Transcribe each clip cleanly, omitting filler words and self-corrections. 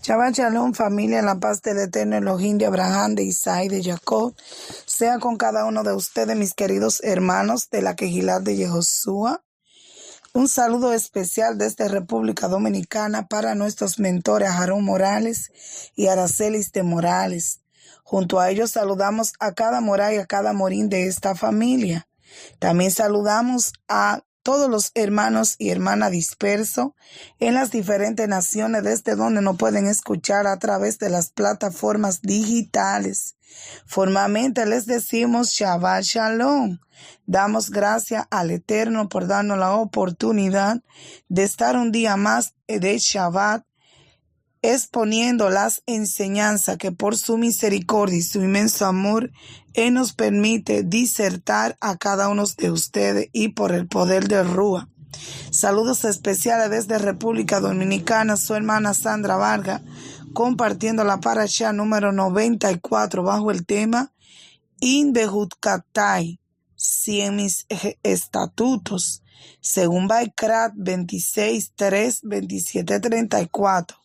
Shabbat Shalom, familia, la paz del Eterno Elohim de Abraham, de Isaac y de Jacob, sea con cada uno de ustedes, mis queridos hermanos de la Quejilat de Yehoshua. Un saludo especial desde República Dominicana para nuestros mentores Aarón Morales y Aracelis de Morales. Junto a ellos saludamos a cada morá y a cada morín de esta familia. También saludamos a todos los hermanos y hermanas dispersos en las diferentes naciones desde donde nos pueden escuchar a través de las plataformas digitales. Formalmente les decimos Shabbat Shalom. Damos gracias al Eterno por darnos la oportunidad de estar un día más de Shabbat exponiendo las enseñanzas que por su misericordia y su inmenso amor Él nos permite disertar a cada uno de ustedes y por el poder de Rúa. Saludos especiales desde República Dominicana, su hermana Sandra Vargas, compartiendo la parashá número 94 bajo el tema Indehutkatai, 100 mis estatutos, según Vaikrat 26, 3, 27, 34.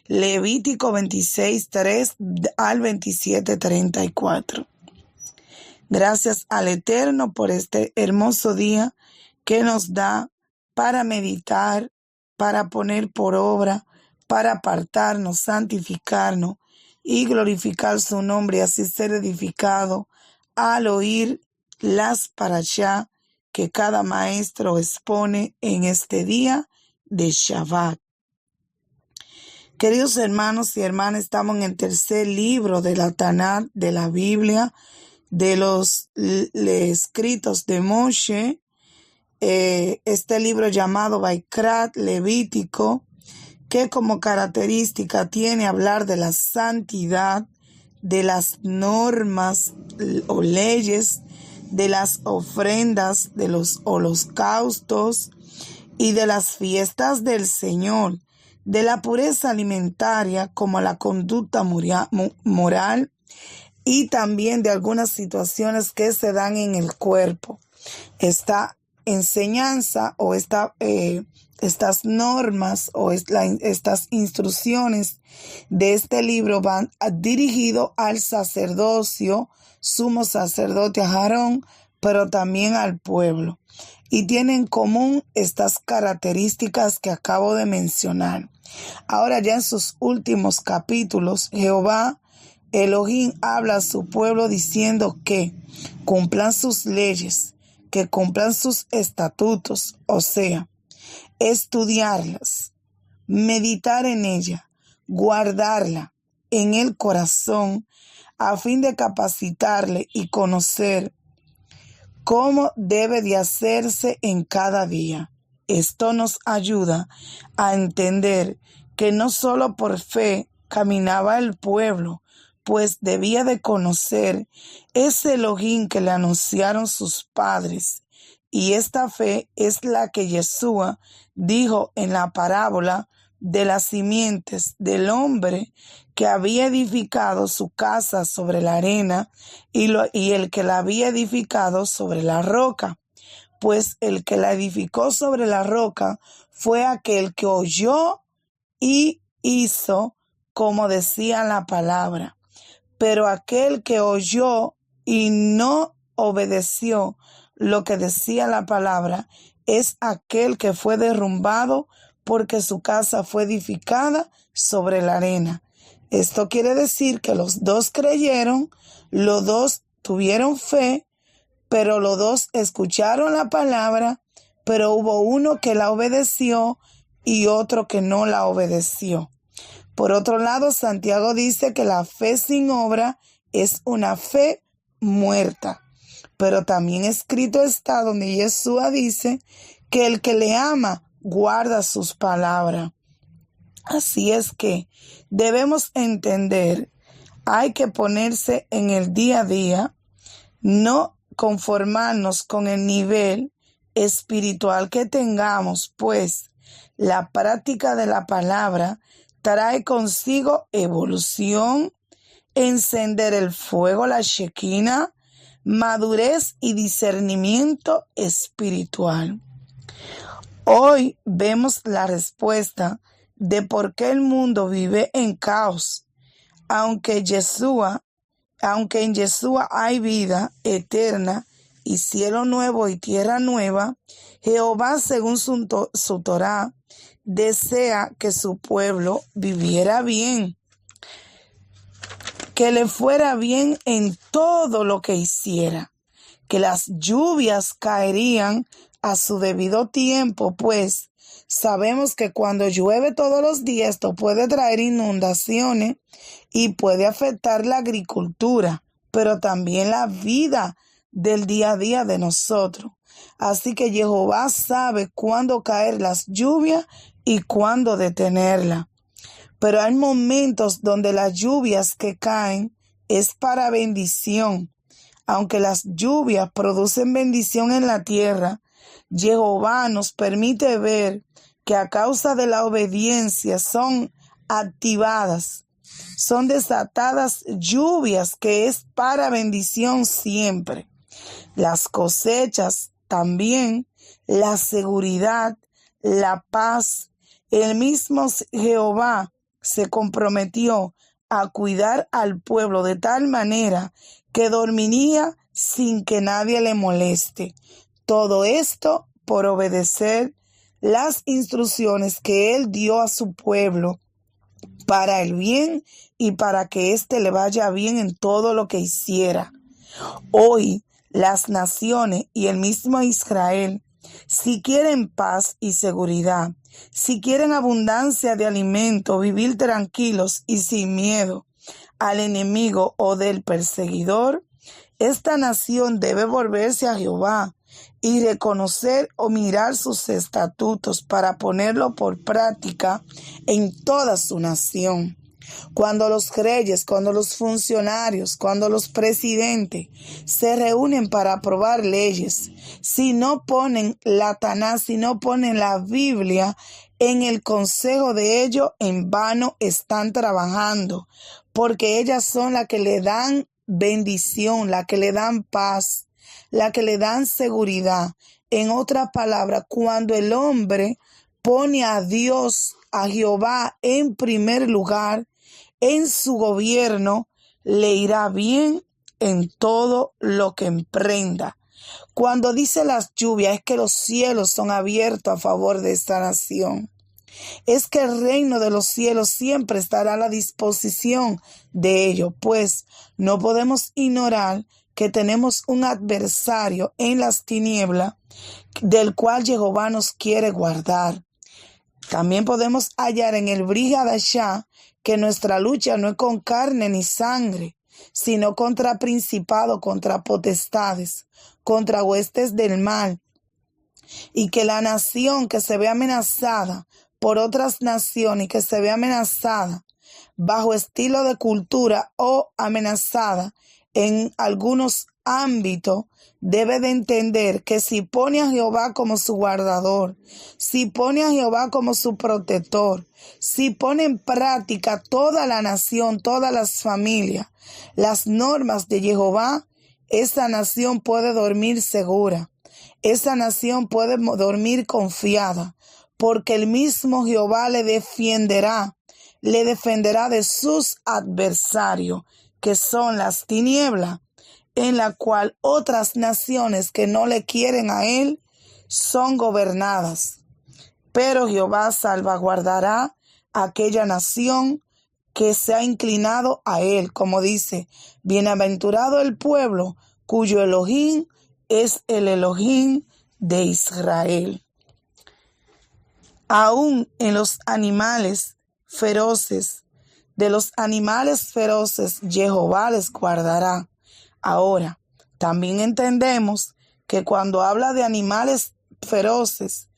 Levítico 26, 3 al 27, 34. Gracias al Eterno por este hermoso día que nos da para meditar, para poner por obra, para apartarnos, santificarnos y glorificar su nombre y así ser edificado al oír las parashá que cada maestro expone en este día de Shabbat. Queridos hermanos y hermanas, estamos en el tercer libro de la Tanakh, de la Biblia, de los escritos de Moshe, este libro llamado Vaikrat, Levítico, que como característica tiene hablar de la santidad, de las normas o leyes, de las ofrendas, de los holocaustos y de las fiestas del Señor, de la pureza alimentaria como la conducta moral y también de algunas situaciones que se dan en el cuerpo. Esta enseñanza o estas normas o estas instrucciones de este libro van dirigido al sacerdocio, sumo sacerdote Aarón, pero también al pueblo. Y tienen en común estas características que acabo de mencionar. Ahora ya en sus últimos capítulos, Jehová Elohim habla a su pueblo diciendo que cumplan sus leyes, que cumplan sus estatutos, o sea, estudiarlas, meditar en ella, guardarla en el corazón a fin de capacitarle y conocer cómo debe de hacerse en cada día. Esto nos ayuda a entender que no solo por fe caminaba el pueblo, pues debía de conocer ese Elohim que le anunciaron sus padres. Y esta fe es la que Yeshua dijo en la parábola de las simientes del hombre que había edificado su casa sobre la arena y el que la había edificado sobre la roca. Pues el que la edificó sobre la roca fue aquel que oyó y hizo como decía la palabra. Pero aquel que oyó y no obedeció lo que decía la palabra es aquel que fue derrumbado porque su casa fue edificada sobre la arena. Esto quiere decir que los dos creyeron, los dos tuvieron fe, pero los dos escucharon la palabra, pero hubo uno que la obedeció y otro que no la obedeció. Por otro lado, Santiago dice que la fe sin obra es una fe muerta. Pero también escrito está donde Yeshua dice que el que le ama guarda sus palabras. Así es que debemos entender, hay que ponerse en el día a día, no conformarnos con el nivel espiritual que tengamos, pues la práctica de la palabra trae consigo evolución, encender el fuego, la Shekinah, madurez y discernimiento espiritual. Hoy vemos la respuesta de por qué el mundo vive en caos, aunque en Yeshua hay vida eterna y cielo nuevo y tierra nueva. Jehová, según su Torá, desea que su pueblo viviera bien, que le fuera bien en todo lo que hiciera, que las lluvias caerían a su debido tiempo, pues sabemos que cuando llueve todos los días esto puede traer inundaciones y puede afectar la agricultura, pero también la vida del día a día de nosotros. Así que Jehová sabe cuándo caer las lluvias y cuándo detenerla. Pero hay momentos donde las lluvias que caen es para bendición. Aunque las lluvias producen bendición en la tierra, Jehová nos permite ver que a causa de la obediencia son activadas, son desatadas lluvias que es para bendición siempre. Las cosechas también, la seguridad, la paz. El mismo Jehová se comprometió a cuidar al pueblo de tal manera que dormiría sin que nadie le moleste. Todo esto por obedecer las instrucciones que él dio a su pueblo para el bien y para que éste le vaya bien en todo lo que hiciera. Hoy las naciones y el mismo Israel, si quieren paz y seguridad, si quieren abundancia de alimento, vivir tranquilos y sin miedo al enemigo o del perseguidor, esta nación debe volverse a Jehová y reconocer o mirar sus estatutos para ponerlo por práctica en toda su nación. Cuando los reyes, cuando los funcionarios, cuando los presidentes se reúnen para aprobar leyes, si no ponen la Taná, si no ponen la Biblia en el consejo de ellos, en vano están trabajando, porque ellas son las que le dan bendición, las que le dan paz, las que le dan seguridad. En otras palabras, cuando el hombre pone a Dios, a Jehová en primer lugar, en su gobierno, le irá bien en todo lo que emprenda. Cuando dice las lluvias, es que los cielos son abiertos a favor de esta nación. Es que el reino de los cielos siempre estará a la disposición de ellos, pues no podemos ignorar que tenemos un adversario en las tinieblas del cual Jehová nos quiere guardar. También podemos hallar en el Brit Hadashah que nuestra lucha no es con carne ni sangre, sino contra principados, contra potestades, contra huestes del mal, y que la nación que se ve amenazada por otras naciones y que se ve amenazada bajo estilo de cultura o amenazada en algunos ámbitos, debe de entender que si pone a Jehová como su guardador, si pone a Jehová como su protector, si pone en práctica toda la nación, todas las familias, las normas de Jehová, esa nación puede dormir segura, esa nación puede dormir confiada, porque el mismo Jehová le defenderá de sus adversarios, que son las tinieblas, en la cual otras naciones que no le quieren a él son gobernadas. Pero Jehová salvaguardará a aquella nación que se ha inclinado a él, como dice, bienaventurado el pueblo cuyo Elohim es el Elohim de Israel. Aún en los animales feroces, de los animales feroces Jehová les guardará. Ahora, también entendemos que cuando habla de animales feroces,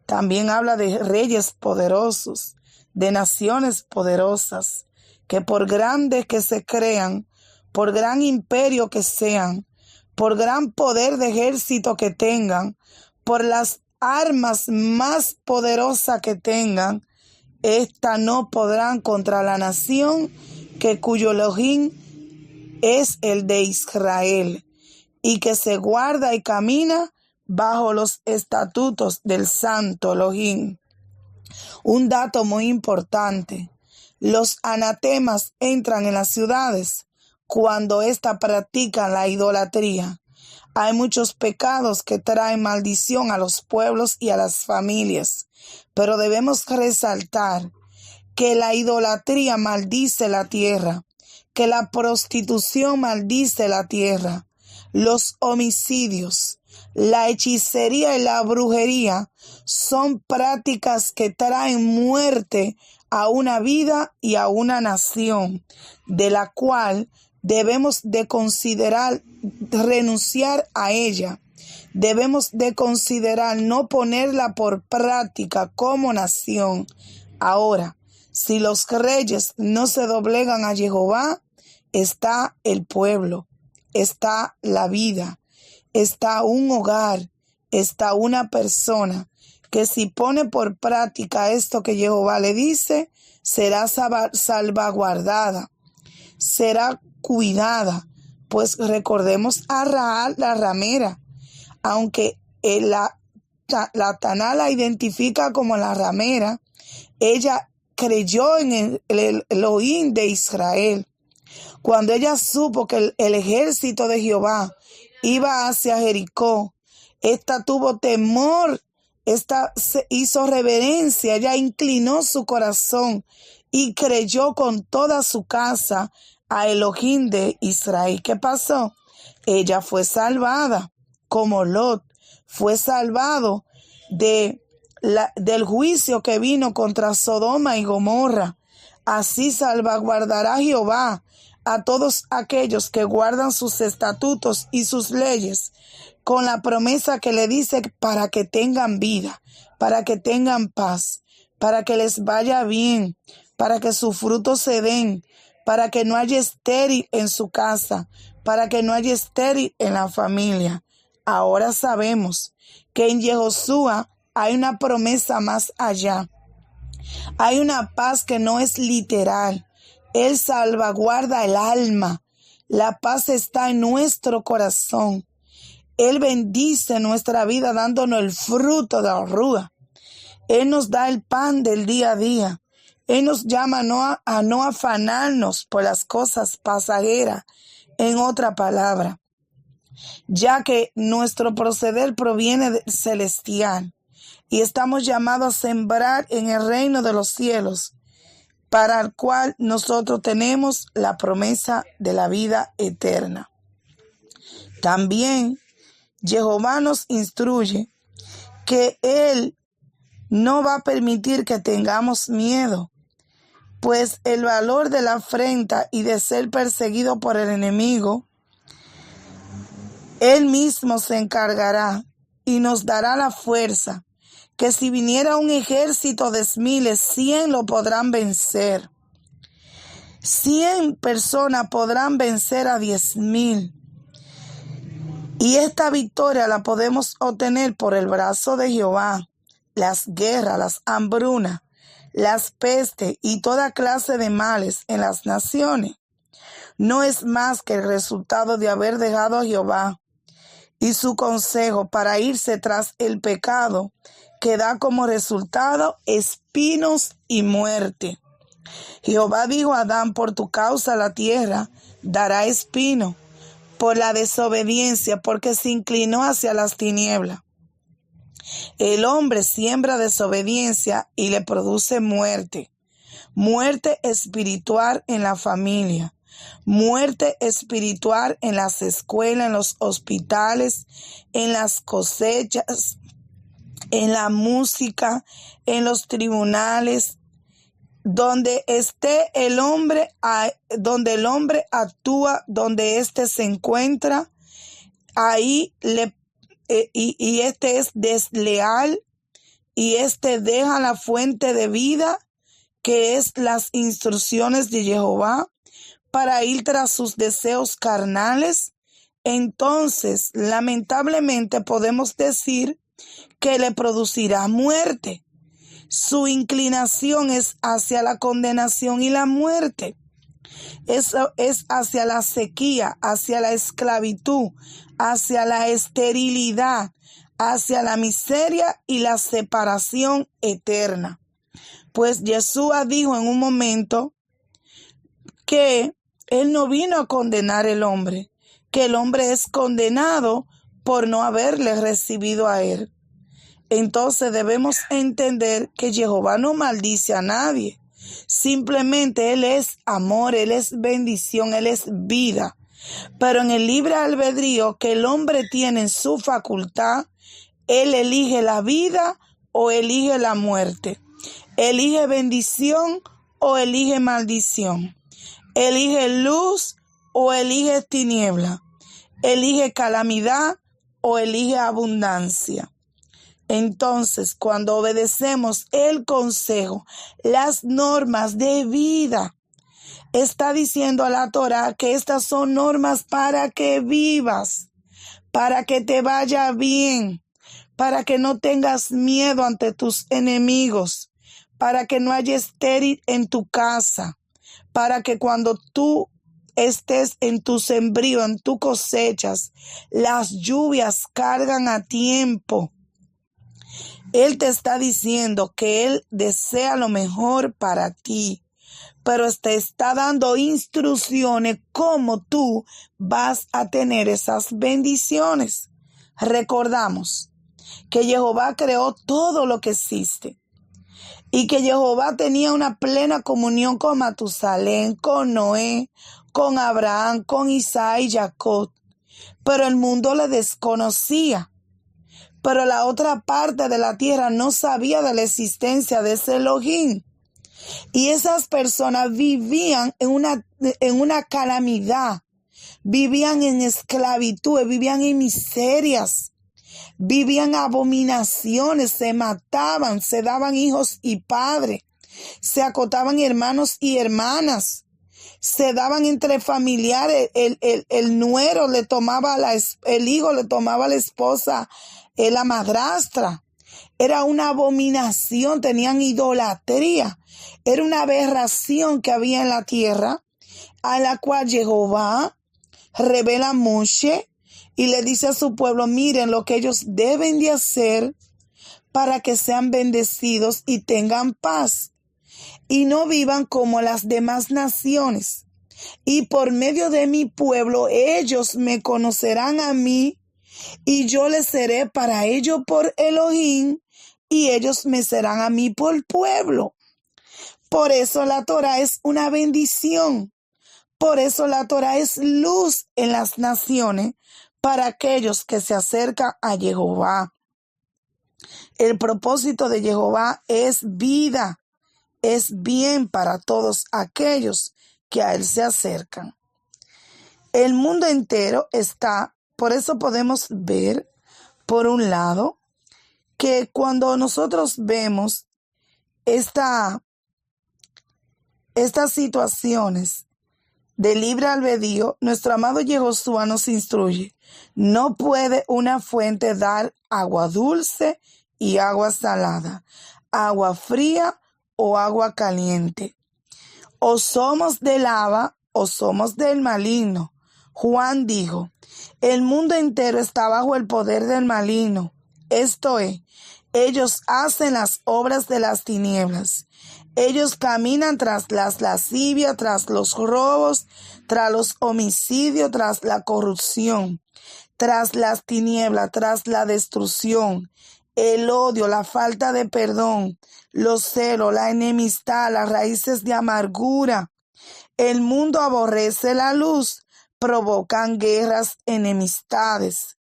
también habla de reyes poderosos, de naciones poderosas, que por grandes que se crean, por gran imperio que sean, por gran poder de ejército que tengan, por las armas más poderosas que tengan, éstas no podrán contra la nación cuyo Elohim es el de Israel, y que se guarda y camina bajo los estatutos del santo Elohim. Un dato muy importante: los anatemas entran en las ciudades cuando ésta practican la idolatría. Hay muchos pecados que traen maldición a los pueblos y a las familias, pero debemos resaltar que la idolatría maldice la tierra, que la prostitución maldice la tierra, los homicidios, la hechicería y la brujería son prácticas que traen muerte a una vida y a una nación, de la cual debemos de considerar renunciar a ella. Debemos de considerar no ponerla por práctica como nación. Ahora, si los reyes no se doblegan a Jehová, está el pueblo, está la vida, está un hogar, está una persona que si pone por práctica esto que Jehová le dice, será salvaguardada, será cuidada. Pues recordemos a Rahab la ramera, aunque la Taná la identifica como la ramera, ella creyó en el Elohim de Israel. Cuando ella supo que el ejército de Jehová iba hacia Jericó, esta tuvo temor, esta hizo reverencia, ella inclinó su corazón y creyó con toda su casa a Elohim de Israel. ¿Qué pasó? Ella fue salvada, como Lot fue salvado del juicio que vino contra Sodoma y Gomorra. Así salvaguardará Jehová a todos aquellos que guardan sus estatutos y sus leyes, con la promesa que le dice para que tengan vida, para que tengan paz, para que les vaya bien, para que sus frutos se den, para que no haya estéril en su casa, para que no haya estéril en la familia. Ahora sabemos que en Yehoshua hay una promesa más allá. Hay una paz que no es literal. Él salvaguarda el alma. La paz está en nuestro corazón. Él bendice nuestra vida dándonos el fruto de la rúa. Él nos da el pan del día a día. Él nos llama a no afanarnos por las cosas pasajeras, en otra palabra, ya que nuestro proceder proviene del celestial y estamos llamados a sembrar en el reino de los cielos, para el cual nosotros tenemos la promesa de la vida eterna. También Jehová nos instruye que Él no va a permitir que tengamos miedo, pues el valor de la afrenta y de ser perseguido por el enemigo, Él mismo se encargará y nos dará la fuerza, que si viniera un ejército de miles, 100 lo podrán vencer. 100 personas podrán vencer a 10,000. Y esta victoria la podemos obtener por el brazo de Jehová. Las guerras, las hambrunas, las pestes y toda clase de males en las naciones no es más que el resultado de haber dejado a Jehová y su consejo para irse tras el pecado, que da como resultado espinos y muerte. Jehová dijo a Adán: por tu causa la tierra dará espino, por la desobediencia, porque se inclinó hacia las tinieblas. El hombre siembra desobediencia y le produce muerte. Muerte espiritual en la familia, muerte espiritual en las escuelas, en los hospitales, en las cosechas, en la música, en los tribunales, donde esté el hombre, donde el hombre actúa, donde éste se encuentra, ahí y este es desleal, y este deja la fuente de vida, que es las instrucciones de Jehová, para ir tras sus deseos carnales. Entonces, lamentablemente podemos decir que le producirá muerte. Su inclinación es hacia la condenación y la muerte. Eso es hacia la sequía, hacia la esclavitud, hacia la esterilidad, hacia la miseria y la separación eterna. Pues Yeshua dijo en un momento que Él no vino a condenar al hombre, que el hombre es condenado por no haberle recibido a Él. Entonces debemos entender que Jehová no maldice a nadie. Simplemente Él es amor, Él es bendición, Él es vida. Pero en el libre albedrío que el hombre tiene en su facultad, Él elige la vida o elige la muerte. Elige bendición o elige maldición. Elige luz o elige tiniebla. Elige calamidad o elige abundancia. Entonces, cuando obedecemos el consejo, las normas de vida, está diciendo a la Torá que estas son normas para que vivas, para que te vaya bien, para que no tengas miedo ante tus enemigos, para que no haya estéril en tu casa, para que cuando tú estés en tu sembrío, en tus cosechas, las lluvias cargan a tiempo. Él te está diciendo que Él desea lo mejor para ti, pero te está dando instrucciones cómo tú vas a tener esas bendiciones. Recordamos que Jehová creó todo lo que existe y que Jehová tenía una plena comunión con Matusalén, con Noé, con Abraham, con Isaac y Jacob, pero el mundo le desconocía. Pero la otra parte de la tierra no sabía de la existencia de ese Elohim. Y esas personas vivían en una calamidad, vivían en esclavitud, vivían en miserias, vivían abominaciones, se mataban, se daban hijos y padres, se acotaban hermanos y hermanas, se daban entre familiares, el nuero le tomaba el hijo le tomaba a la esposa, la madrastra. Era una abominación, tenían idolatría. Era una aberración que había en la tierra, a la cual Jehová revela a Moshe y le dice a su pueblo, miren lo que ellos deben de hacer para que sean bendecidos y tengan paz y no vivan como las demás naciones. Y por medio de mi pueblo ellos me conocerán a mí y yo les seré para ellos por Elohim y ellos me serán a mí por pueblo. Por eso la Torah es una bendición. Por eso la Torah es luz en las naciones para aquellos que se acercan a Jehová. El propósito de Jehová es vida, es bien para todos aquellos que a Él se acercan. El mundo entero está, por eso podemos ver, por un lado, que cuando nosotros vemos estas situaciones de libre albedrío, nuestro amado Yehoshua nos instruye. No puede una fuente dar agua dulce y agua salada, agua fría o agua caliente. O somos del lava o somos del maligno. Juan dijo, el mundo entero está bajo el poder del maligno. Esto es, ellos hacen las obras de las tinieblas. Ellos caminan tras las lascivias, tras los robos, tras los homicidios, tras la corrupción, tras las tinieblas, tras la destrucción, el odio, la falta de perdón, los celos, la enemistad, las raíces de amargura. El mundo aborrece la luz, provocan guerras, enemistades,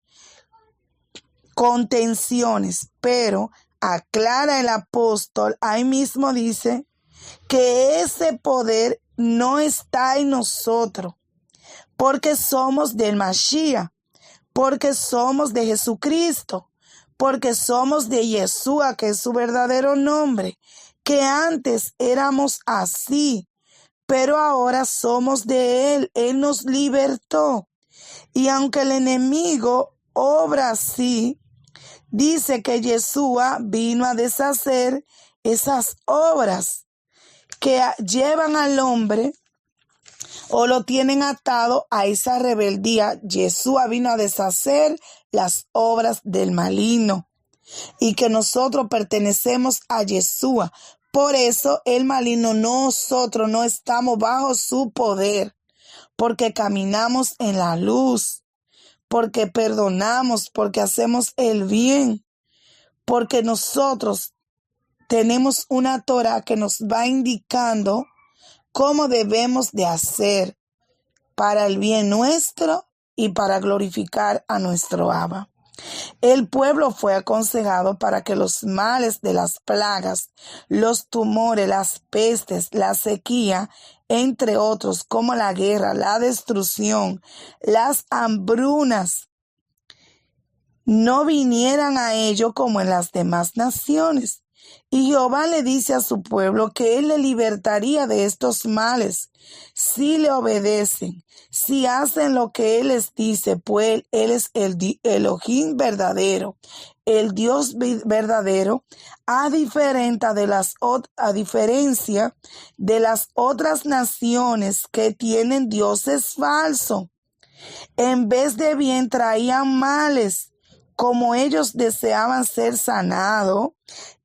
contenciones, pero aclara el apóstol, ahí mismo dice que ese poder no está en nosotros, porque somos del Mashiach, porque somos de Jesucristo, porque somos de Yeshua, que es su verdadero nombre, que antes éramos así, pero ahora somos de Él, Él nos libertó. Y aunque el enemigo obra así, dice que Yeshua vino a deshacer esas obras que llevan al hombre o lo tienen atado a esa rebeldía. Yeshua vino a deshacer las obras del maligno y que nosotros pertenecemos a Yeshua. Por eso el maligno, nosotros no estamos bajo su poder, porque caminamos en la luz, porque perdonamos, porque hacemos el bien, porque nosotros tenemos una Torah que nos va indicando cómo debemos de hacer para el bien nuestro y para glorificar a nuestro Abba. El pueblo fue aconsejado para que los males de las plagas, los tumores, las pestes, la sequía, entre otros, como la guerra, la destrucción, las hambrunas, no vinieran a ello como en las demás naciones. Y Jehová le dice a su pueblo que él le libertaría de estos males si le obedecen, si hacen lo que él les dice, pues él es el Elohim verdadero, el Dios verdadero, a diferencia de las otras naciones que tienen dioses falsos. En vez de bien traían males. Como ellos deseaban ser sanados,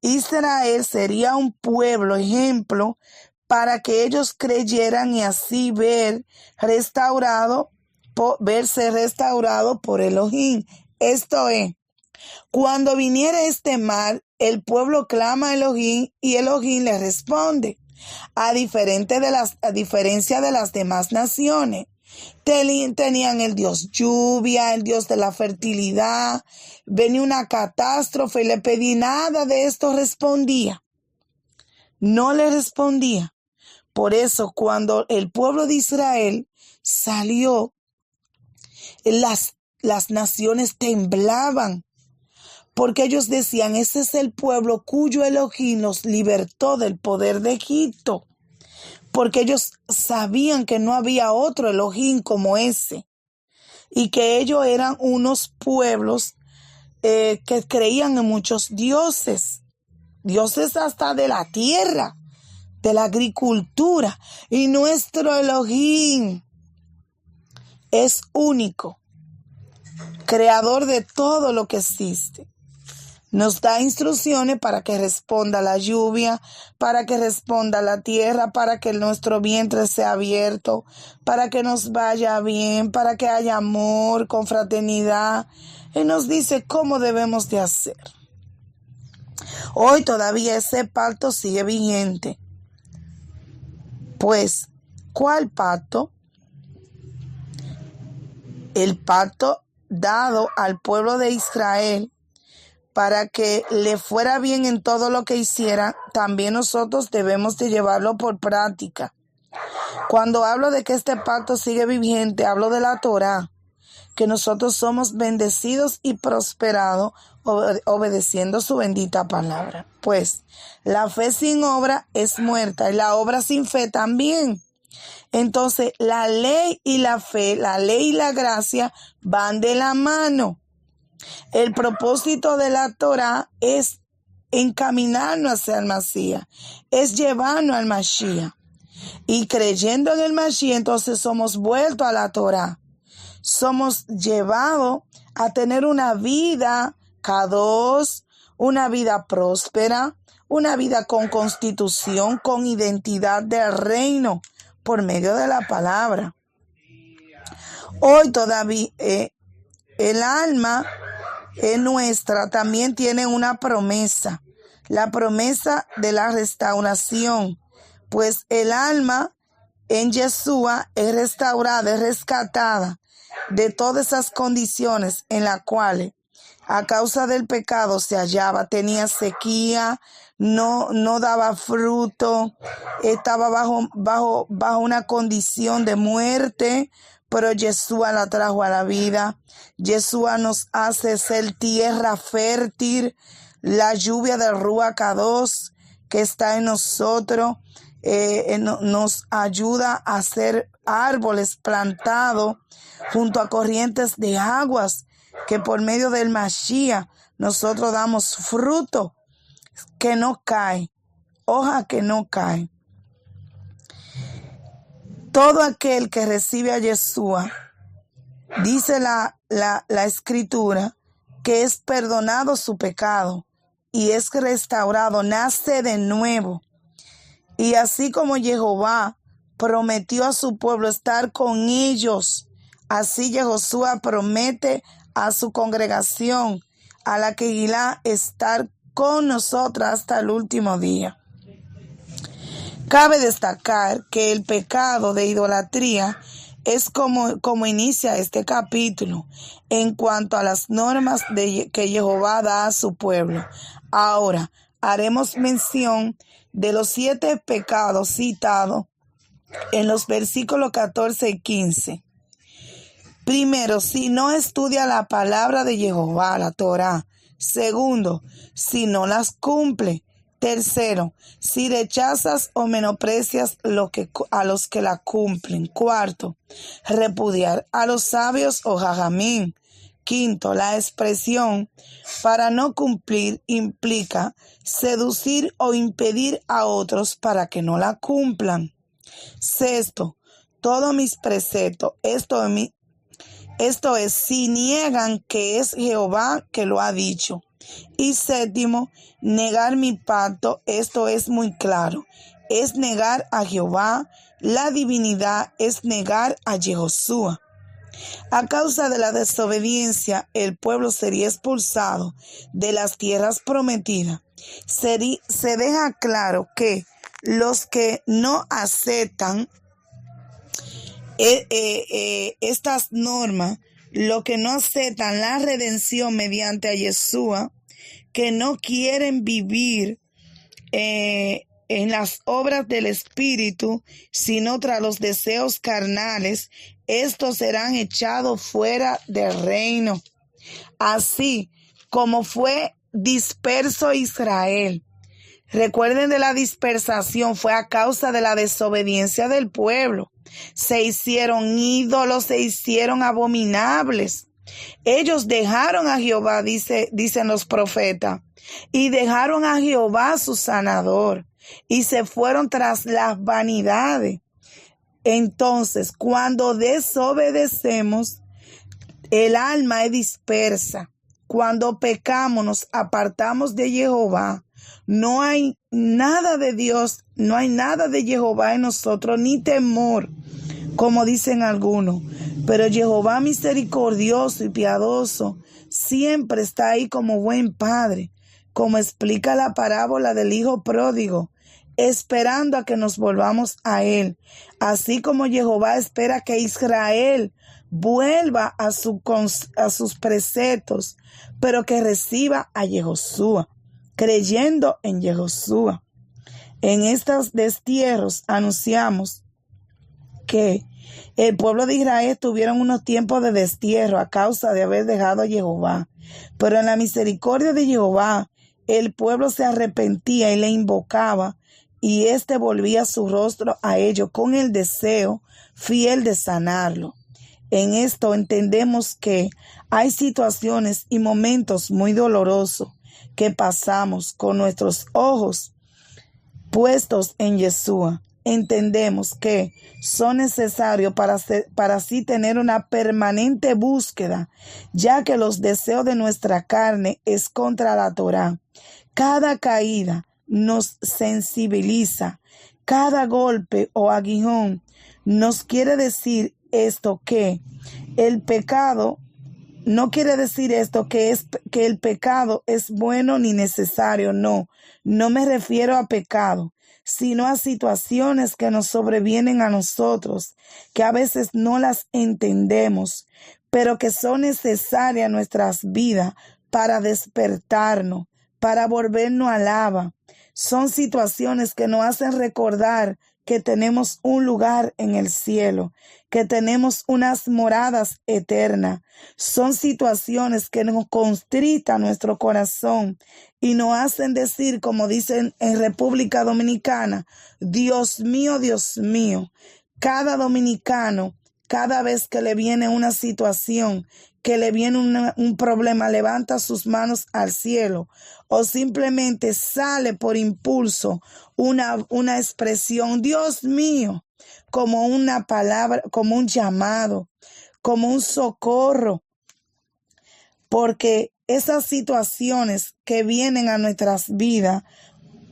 Israel sería un pueblo ejemplo para que ellos creyeran y así verse restaurado por Elohim. Esto es, cuando viniera este mal, el pueblo clama a Elohim y Elohim le responde, a diferencia de las demás naciones. Tenían el Dios lluvia, el Dios de la fertilidad. Venía una catástrofe y le pedí, nada de esto respondía. No le respondía. Por eso cuando el pueblo de Israel salió, las naciones temblaban. Porque ellos decían, ese es el pueblo cuyo Elohim los libertó del poder de Egipto. Porque ellos sabían que no había otro Elohim como ese y que ellos eran unos pueblos que creían en muchos dioses, dioses hasta de la tierra, de la agricultura, y nuestro Elohim es único, creador de todo lo que existe. Nos da instrucciones para que responda la lluvia, para que responda la tierra, para que nuestro vientre sea abierto, para que nos vaya bien, para que haya amor, confraternidad. Él nos dice cómo debemos de hacer. Hoy todavía ese pacto sigue vigente. Pues, ¿cuál pacto? El pacto dado al pueblo de Israel para que le fuera bien en todo lo que hiciera, también nosotros debemos de llevarlo por práctica. Cuando hablo de que este pacto sigue vigente, hablo de la Torah, que nosotros somos bendecidos y prosperados obedeciendo su bendita palabra. Pues la fe sin obra es muerta y la obra sin fe también. Entonces la ley y la fe, la ley y la gracia van de la mano. El propósito de la Torah es encaminarnos hacia el Masías, es llevarnos al Mashiach. Y creyendo en el Mashiach, entonces somos vueltos a la Torah. Somos llevados a tener una vida kadosh, una vida próspera, una vida con constitución, con identidad del reino, por medio de la palabra. Hoy todavía el alma nuestra también tiene una promesa, la promesa de la restauración, pues el alma en Yeshua es restaurada, es rescatada de todas esas condiciones en las cuales a causa del pecado se hallaba, tenía sequía, no daba fruto, estaba bajo una condición de muerte, pero Yeshua la trajo a la vida. Yeshua nos hace ser tierra fértil, la lluvia del Ruach Kadosh que está en nosotros, nos ayuda a ser árboles plantados junto a corrientes de aguas, que por medio del Mashiach nosotros damos fruto que no cae, hoja que no cae. Todo aquel que recibe a Yeshua, dice la escritura, que es perdonado su pecado y es restaurado, nace de nuevo. Y así como Jehová prometió a su pueblo estar con ellos, así Jehoshua promete a su congregación, a la Kehilá, estar con nosotras hasta el último día. Cabe destacar que el pecado de idolatría es como inicia este capítulo en cuanto a las normas que Jehová da a su pueblo. Ahora, haremos mención de los 7 pecados citados en los versículos 14 y 15. Primero, si no estudia la palabra de Jehová, la Torá. Segundo, si no las cumple. Tercero, si rechazas o menosprecias a los que la cumplen. Cuarto, repudiar a los sabios o jajamín. Quinto, la expresión para no cumplir implica seducir o impedir a otros para que no la cumplan. Sexto, todos mis preceptos, esto es, si niegan que es Jehová que lo ha dicho. Y séptimo, negar mi pacto, esto es muy claro, es negar a Jehová, la divinidad es negar a Jehoshua. A causa de la desobediencia, el pueblo sería expulsado de las tierras prometidas. Se deja claro que los que no aceptan estas normas, los que no aceptan la redención mediante a Yeshua, que no quieren vivir en las obras del Espíritu, sino tras los deseos carnales, estos serán echados fuera del reino. Así como fue disperso Israel. Recuerden de la dispersación, fue a causa de la desobediencia del pueblo. Se hicieron ídolos, se hicieron abominables. Ellos dejaron a Jehová, dicen los profetas, y dejaron a Jehová su sanador, y se fueron tras las vanidades. Entonces, cuando desobedecemos, el alma es dispersa. Cuando pecamos, nos apartamos de Jehová. No hay nada de Dios, no hay nada de Jehová en nosotros, ni temor, como dicen algunos. Pero Jehová misericordioso y piadoso siempre está ahí como buen padre, como explica la parábola del hijo pródigo, esperando a que nos volvamos a él, así como Jehová espera que Israel vuelva a sus preceptos, pero que reciba a Jehoshua, creyendo en Jehoshua. En estos destierros anunciamos que el pueblo de Israel tuvieron unos tiempos de destierro a causa de haber dejado a Jehová, pero en la misericordia de Jehová el pueblo se arrepentía y le invocaba, y éste volvía su rostro a ellos con el deseo fiel de sanarlo. En esto entendemos que hay situaciones y momentos muy dolorosos que pasamos con nuestros ojos puestos en Yeshua. Entendemos que son necesarios para así tener una permanente búsqueda, ya que los deseos de nuestra carne es contra la Torá. Cada caída nos sensibiliza, cada golpe o aguijón nos quiere decir esto, que el pecado no quiere decir esto que el pecado es bueno ni necesario. No me refiero a pecado, sino a situaciones que nos sobrevienen a nosotros, que a veces no las entendemos, pero que son necesarias en nuestras vidas para despertarnos, para volvernos a lava. Son situaciones que nos hacen recordar que tenemos un lugar en el cielo, que tenemos unas moradas eternas. Son situaciones que nos constritan nuestro corazón y nos hacen decir, como dicen en República Dominicana, Dios mío, Dios mío. Cada dominicano, cada vez que le viene una situación, que le viene un problema, levanta sus manos al cielo, o simplemente sale por impulso una expresión, Dios mío, como una palabra, como un llamado, como un socorro, porque esas situaciones que vienen a nuestras vidas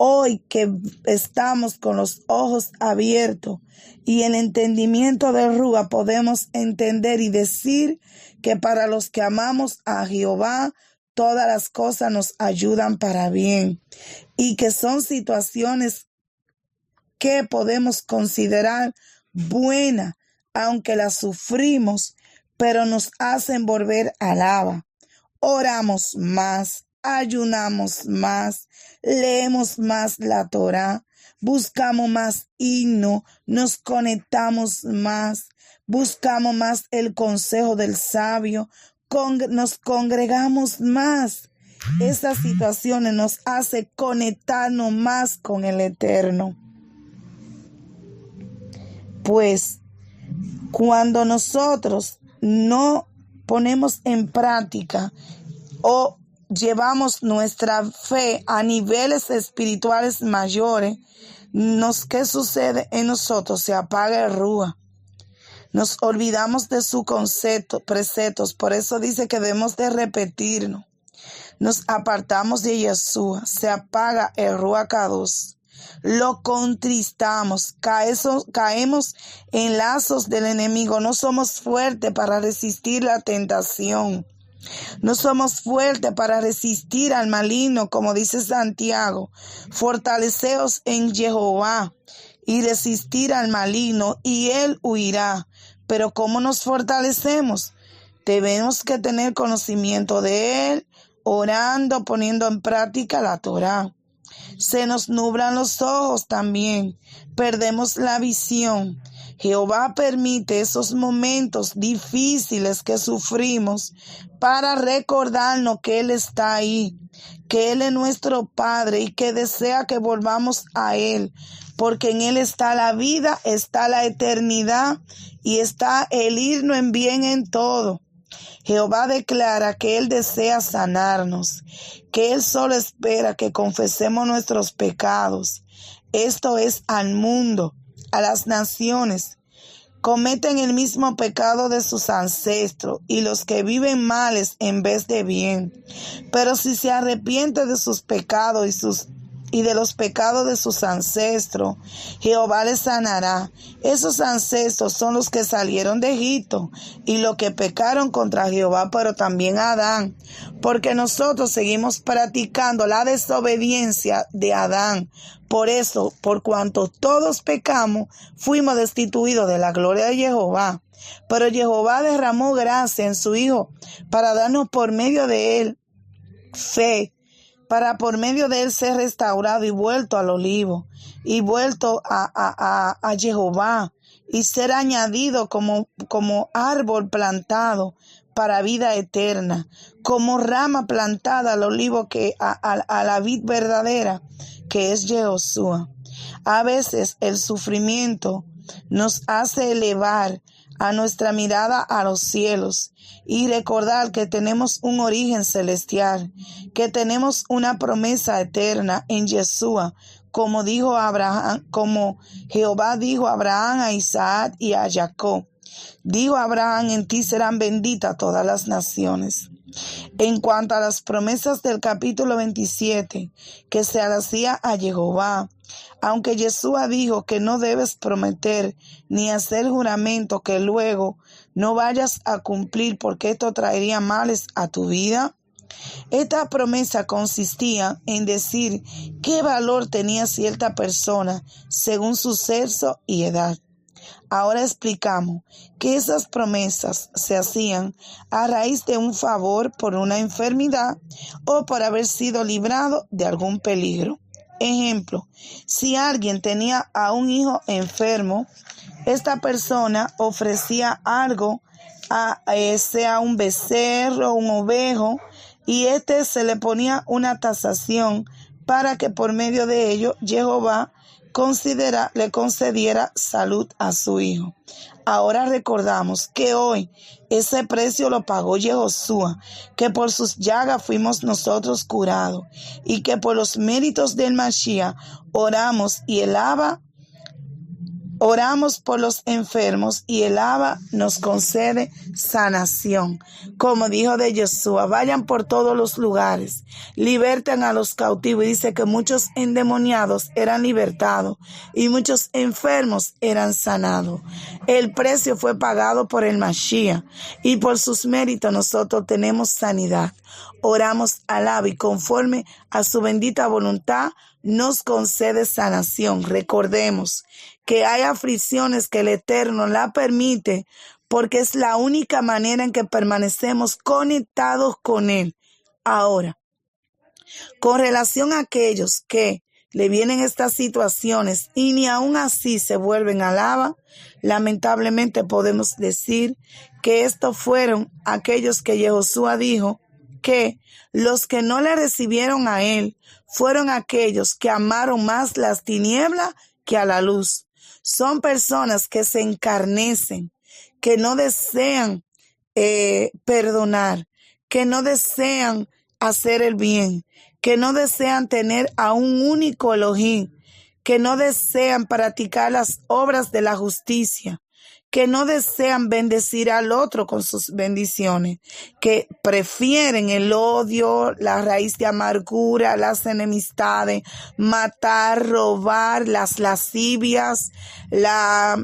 Hoy que estamos con los ojos abiertos y el entendimiento de Rúa, podemos entender y decir que para los que amamos a Jehová, todas las cosas nos ayudan para bien, y que son situaciones que podemos considerar buenas, aunque las sufrimos, pero nos hacen volver al Abba. Oramos más, ayunamos más, leemos más la Torá, buscamos más himno, nos conectamos más, buscamos más el consejo del sabio, nos congregamos más. Esas situaciones nos hacen conectarnos más con el Eterno. Pues cuando nosotros no ponemos en práctica o llevamos nuestra fe a niveles espirituales mayores, ¿qué sucede en nosotros? Se apaga el Rúa. Nos olvidamos de sus preceptos. Por eso dice que debemos de repetirnos. Nos apartamos de Yeshua. Se apaga el Rúa Kadosh. Lo contristamos, caemos en lazos del enemigo. No somos fuertes para resistir la tentación. No somos fuertes para resistir al maligno, como dice Santiago. Fortaleceos en Jehová y resistir al maligno, y él huirá. Pero ¿cómo nos fortalecemos? Tenemos que tener conocimiento de él, orando, poniendo en práctica la Torá. Se nos nublan los ojos también, perdemos la visión. Jehová permite esos momentos difíciles que sufrimos para recordarnos que Él está ahí, que Él es nuestro Padre y que desea que volvamos a Él, porque en Él está la vida, está la eternidad y está el irnos en bien en todo. Jehová declara que Él desea sanarnos, que Él solo espera que confesemos nuestros pecados. Esto es al mundo, a las naciones. Cometen el mismo pecado de sus ancestros y los que viven males en vez de bien. Pero si se arrepiente de sus pecados y de los pecados de sus ancestros, Jehová les sanará. Esos ancestros son los que salieron de Egipto y los que pecaron contra Jehová, pero también Adán, porque nosotros seguimos practicando la desobediencia de Adán. Por eso, por cuanto todos pecamos, fuimos destituidos de la gloria de Jehová. Pero Jehová derramó gracia en su Hijo para darnos por medio de él fe, para por medio de él ser restaurado y vuelto al olivo, y vuelto a Jehová, y ser añadido como árbol plantado para vida eterna, como rama plantada al olivo, a la vid verdadera, que es Yehoshua. A veces el sufrimiento nos hace elevar a nuestra mirada a los cielos y recordar que tenemos un origen celestial, que tenemos una promesa eterna en Yeshua, como Jehová dijo a Abraham, a Isaac y a Jacob. Dijo Abraham: en ti serán benditas todas las naciones. En cuanto a las promesas del capítulo 27 que se hacía a Jehová, aunque Yeshua dijo que no debes prometer ni hacer juramento que luego no vayas a cumplir, porque esto traería males a tu vida, esta promesa consistía en decir qué valor tenía cierta persona según su sexo y edad. Ahora explicamos que esas promesas se hacían a raíz de un favor por una enfermedad o por haber sido librado de algún peligro. Ejemplo, si alguien tenía a un hijo enfermo, esta persona ofrecía algo, sea un becerro, un ovejo, y se le ponía una tasación para que por medio de ello Jehová le concediera salud a su hijo. Ahora recordamos que hoy ese precio lo pagó Yehoshua, que por sus llagas fuimos nosotros curados, y que por los méritos del Mashiach oramos y el Abba Oramos por los enfermos y el Abba nos concede sanación. Como dijo de Josué, vayan por todos los lugares, liberten a los cautivos. Y dice que muchos endemoniados eran libertados y muchos enfermos eran sanados. El precio fue pagado por el Mashiach y por sus méritos nosotros tenemos sanidad. Oramos al Abba y conforme a su bendita voluntad nos concede sanación. Recordemos que hay aflicciones que el Eterno la permite porque es la única manera en que permanecemos conectados con Él. Ahora, con relación a aquellos que le vienen estas situaciones y ni aún así se vuelven al Abba, lamentablemente podemos decir que estos fueron aquellos que Yehoshua dijo que los que no le recibieron a Él fueron aquellos que amaron más las tinieblas que a la luz. Son personas que se encarnecen, que no desean perdonar, que no desean hacer el bien, que no desean tener a un único Elohim, que no desean practicar las obras de la justicia, que no desean bendecir al otro con sus bendiciones, que prefieren el odio, la raíz de amargura, las enemistades, matar, robar, las lascivias, las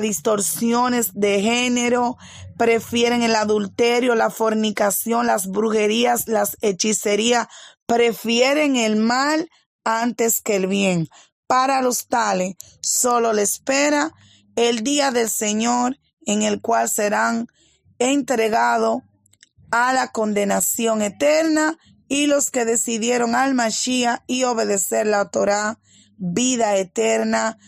distorsiones de género, prefieren el adulterio, la fornicación, las brujerías, las hechicerías, prefieren el mal antes que el bien. Para los tales solo le espera el día del Señor, en el cual serán entregados a la condenación eterna, y los que decidieron al Mashiach y obedecer la Torá, vida eterna,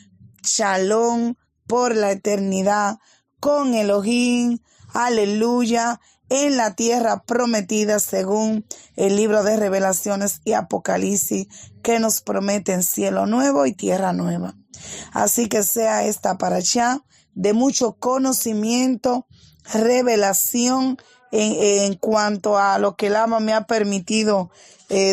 shalom por la eternidad, con Elohim, aleluya, en la tierra prometida según el libro de Revelaciones y Apocalipsis, que nos prometen cielo nuevo y tierra nueva. Así que sea esta parashá de mucho conocimiento, revelación en cuanto a lo que el Abba me ha permitido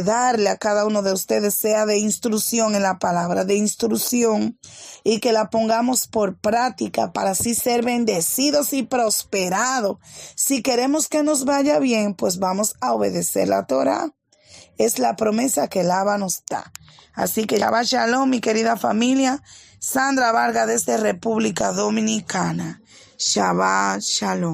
darle a cada uno de ustedes, sea de instrucción en la palabra, de instrucción, y que la pongamos por práctica para así ser bendecidos y prosperados. Si queremos que nos vaya bien, pues vamos a obedecer la Torá. Es la promesa que el Abba nos da. Así que Shabbat Shalom, mi querida familia. Sandra Vargas desde República Dominicana. Shabbat Shalom.